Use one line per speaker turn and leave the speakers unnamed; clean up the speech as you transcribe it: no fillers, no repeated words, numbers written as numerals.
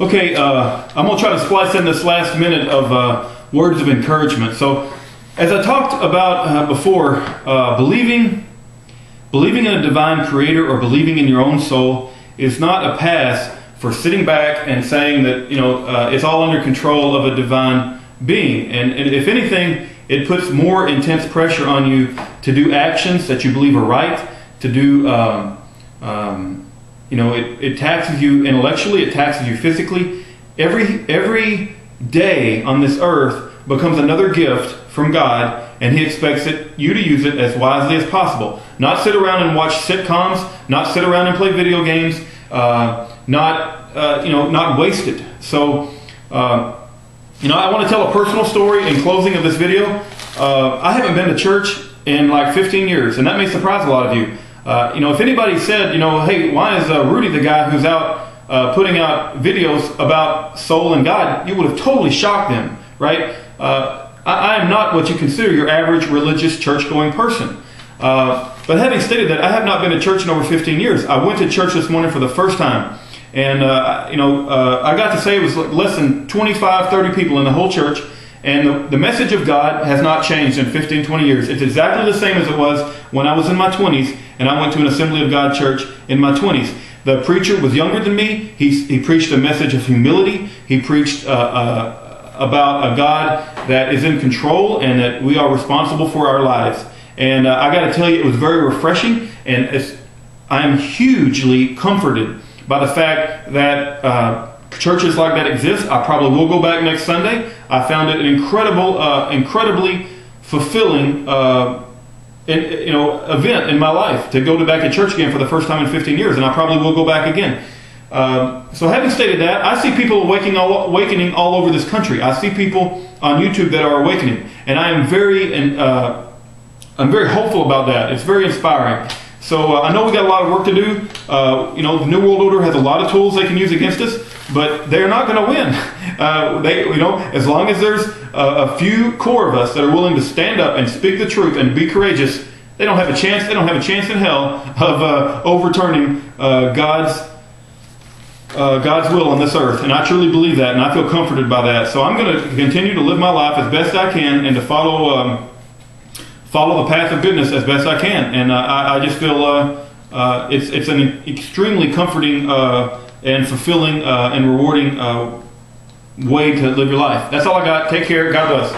Okay, I'm going to try to splice in this last minute of words of encouragement. So, as I talked about before, believing in a divine creator or believing in your own soul is not a pass for sitting back and saying that, it's all under control of a divine being. And if anything, it puts more intense pressure on you to do actions that you believe are right, to do, it taxes you intellectually, it taxes you physically. Every day on this earth becomes another gift from God, and He expects you to use it as wisely as possible. Not sit around and watch sitcoms, not sit around and play video games, not waste it. So, I want to tell a personal story in closing of this video. I haven't been to church in like 15 years, and that may surprise a lot of you. If anybody said, hey, why is Rudy the guy who's out putting out videos about soul and God, you would have totally shocked them, right? I am not what you consider your average religious church-going person. But having stated that, I have not been to church in over 15 years. I went to church this morning for the first time. And, I got to say it was less than 25, 30 people in the whole church. And the message of God has not changed in 15, 20 years. It's exactly the same as it was when I was in my 20s and I went to an Assembly of God church in my 20s. The preacher was younger than me. He preached a message of humility. He preached about a God that is in control and that we are responsible for our lives. And I got to tell you, it was very refreshing. And I am hugely comforted by the fact that churches like that exist. I probably will go back next Sunday. I found it an incredibly fulfilling event in my life to go back to church again for the first time in 15 years, and I probably will go back again. So having stated that, I see people awakening all over this country. I see people on YouTube that are awakening, and I'm very hopeful about that. It's very inspiring. So I know we got a lot of work to do. The New World Order has a lot of tools they can use against us, but they're not going to win. As long as there's a few core of us that are willing to stand up and speak the truth and be courageous, they don't have a chance. They don't have a chance in hell of overturning God's will on this earth. And I truly believe that, and I feel comforted by that. So I'm going to continue to live my life as best I can and to follow the path of goodness as best I can. And I just feel it's an extremely comforting and fulfilling and rewarding way to live your life. That's all I got. Take care. God bless.